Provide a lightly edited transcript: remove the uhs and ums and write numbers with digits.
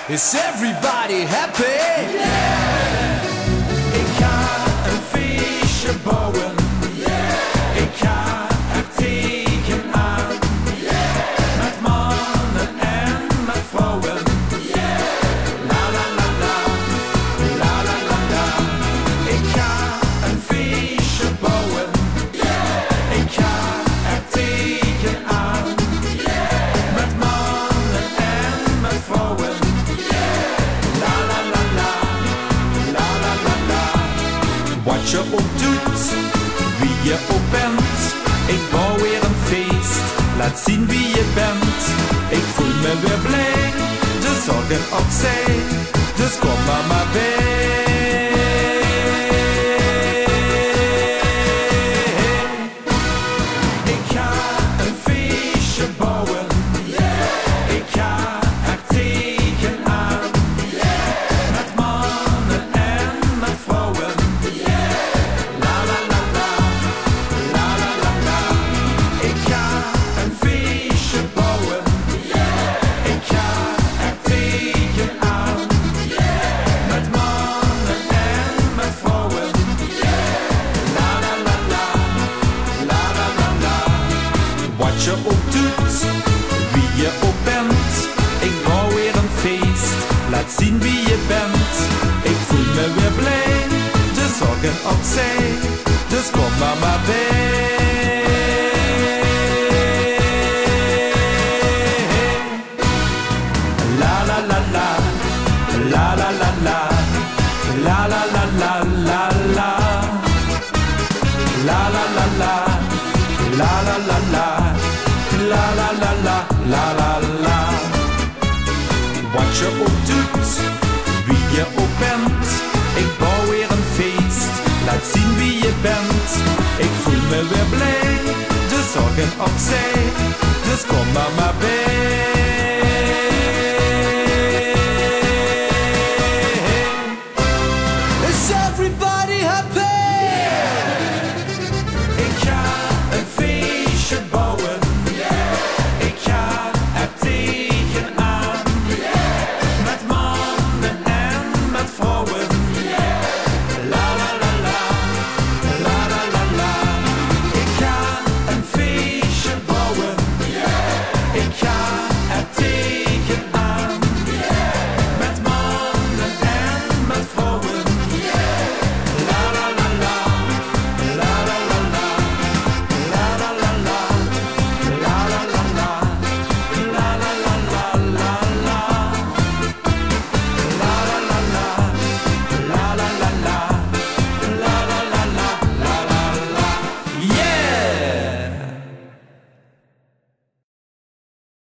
Is everybody happy? Yeah! Ik ga een feestje bouwen. Yeah! Ik ga er tegenaan. Yeah! Met mannen en met vrouwen. Yeah! La la la la, la la la la. Ik ga een feestje bouwen. Yeah! Ik ga er tegenaan. Yeah! Met mannen en met vrouwen. Wat je ook doet, wie je ook bent, ik bouw weer een feest, laat zien wie je bent. Ik voel me weer blij, de zorgen opzij, dus kom maar bij. Ik ga een feestje bouwen, yeah. Ik ga er tegenaan, yeah. Met mannen en met vrouwen. Wat je ook doet, wie je ook bent, ik bouw weer een feest, laat zien wie je bent. Ik voel me weer blij, de zorgen opzij, dus kom maar bij. La la la la, la la la la, la la la la la la, la la la la, la la la la. La la la la, la la la. Wat je ook doet, wie je ook bent, ik bouw weer een feest, laat zien wie je bent. Ik voel me weer blij, de zorgen opzij,